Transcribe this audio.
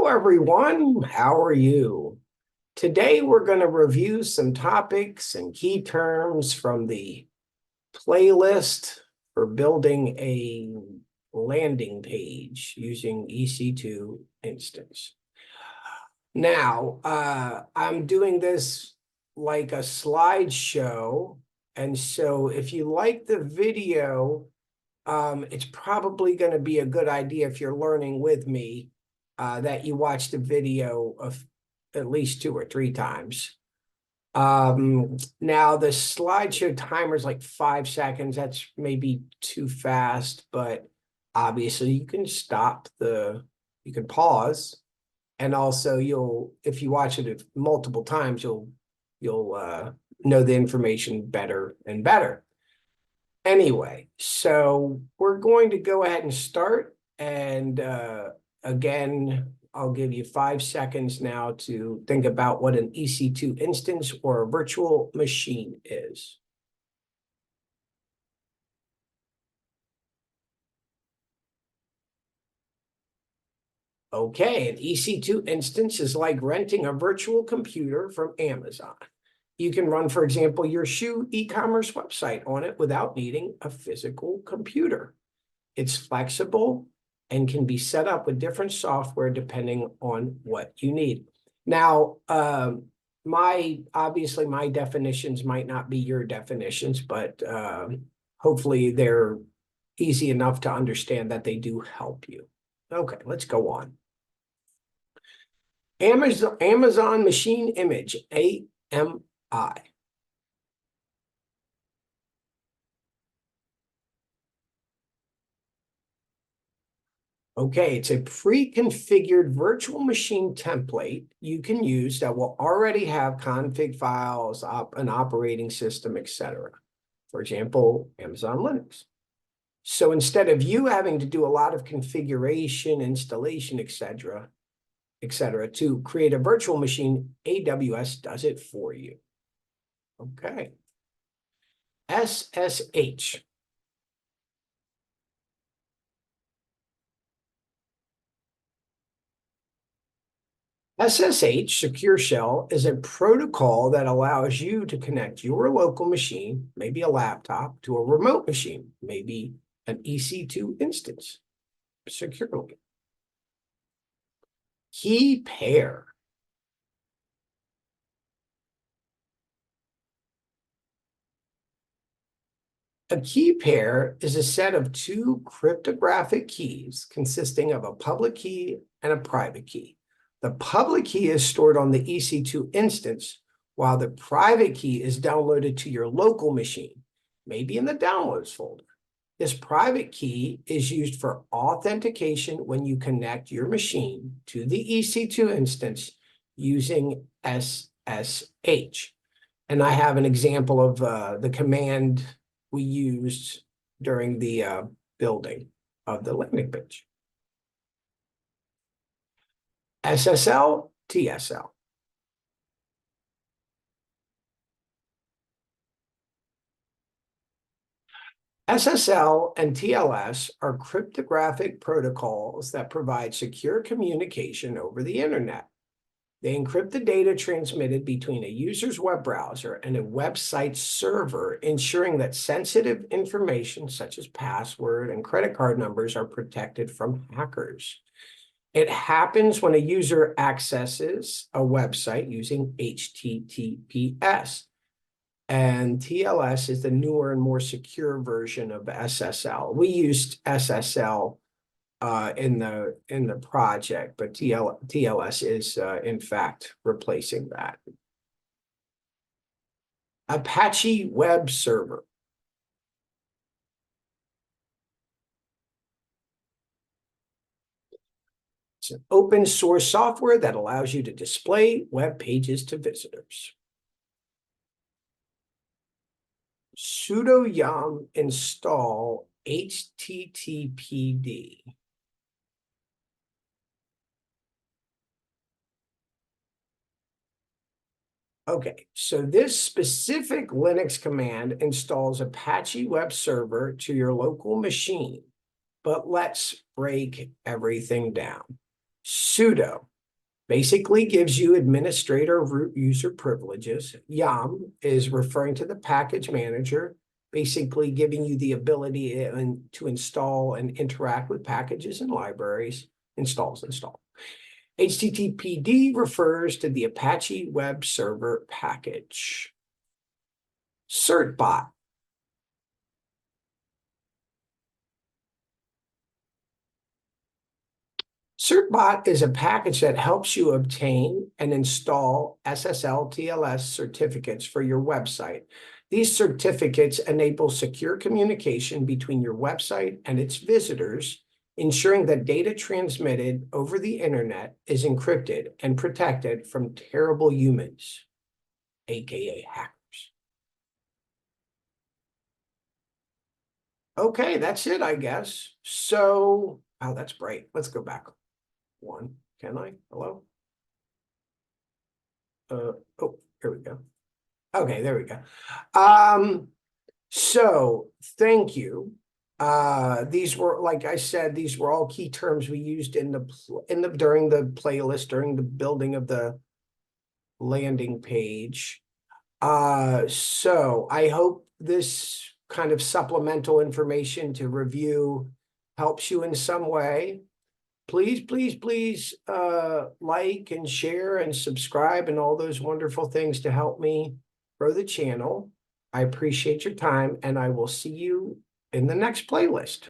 Hello, everyone. How are you? Today, we're going to review some topics and key terms from the playlist for building a landing page using EC2 instance. Now, I'm doing this like a slideshow. And so if you like the video, it's probably going to be a good idea if you're learning with me that you watch the video of at least 2 or 3 times. Now the slideshow timer is like 5 seconds. That's maybe too fast, but obviously you can you can pause, and also if you watch it multiple times, you'll know the information better and better. Anyway, so we're going to go ahead and start. And again, I'll give you 5 seconds now to think about what an EC2 instance or a virtual machine is. Okay, an EC2 instance is like renting a virtual computer from Amazon. You can run, for example, your shoe e-commerce website on it without needing a physical computer. It's flexible and can be set up with different software depending on what you need. Now, obviously my definitions might not be your definitions, but hopefully they're easy enough to understand that they do help you. Okay, let's go on. Amazon Machine Image, AMI. Okay, it's a pre-configured virtual machine template you can use that will already have config files, an operating system, etc. For example, Amazon Linux. So instead of you having to do a lot of configuration, installation, etc., to create a virtual machine, AWS does it for you. Okay. SSH. SSH, Secure Shell, is a protocol that allows you to connect your local machine, maybe a laptop, to a remote machine, maybe an EC2 instance, securely. Key pair. A key pair is a set of 2 cryptographic keys consisting of a public key and a private key. The public key is stored on the EC2 instance, while the private key is downloaded to your local machine, maybe in the downloads folder. This private key is used for authentication when you connect your machine to the EC2 instance using SSH. And I have an example of the command we used during the building of the landing page. SSL, TSL. SSL and TLS are cryptographic protocols that provide secure communication over the internet. They encrypt the data transmitted between a user's web browser and a website server, ensuring that sensitive information such as password and credit card numbers are protected from hackers. It happens when a user accesses a website using HTTPS. And TLS is the newer and more secure version of SSL. We used SSL in the project, but TLS is in fact replacing that. Apache Web Server. It's an open source software that allows you to display web pages to visitors. Sudo yum install httpd. Okay, so this specific Linux command installs Apache Web Server to your local machine, but let's break everything down. Sudo Basically gives you administrator root user privileges. Yum is referring to the package manager, basically giving you the ability to install and interact with packages and libraries. Install. HTTPD refers to the Apache web server package. Certbot. Certbot is a package that helps you obtain and install SSL TLS certificates for your website. These certificates enable secure communication between your website and its visitors, ensuring that data transmitted over the internet is encrypted and protected from terrible humans, aka hackers. Okay, that's it, I guess. So, oh, that's bright. Let's go back one. Can I? Hello? Oh, here we go. Okay, there we go. So thank you. These were, like I said, these were all key terms we used in the during the playlist, during the building of the landing page. So I hope this kind of supplemental information to review helps you in some way. Please, like and share and subscribe and all those wonderful things to help me grow the channel. I appreciate your time, and I will see you in the next playlist.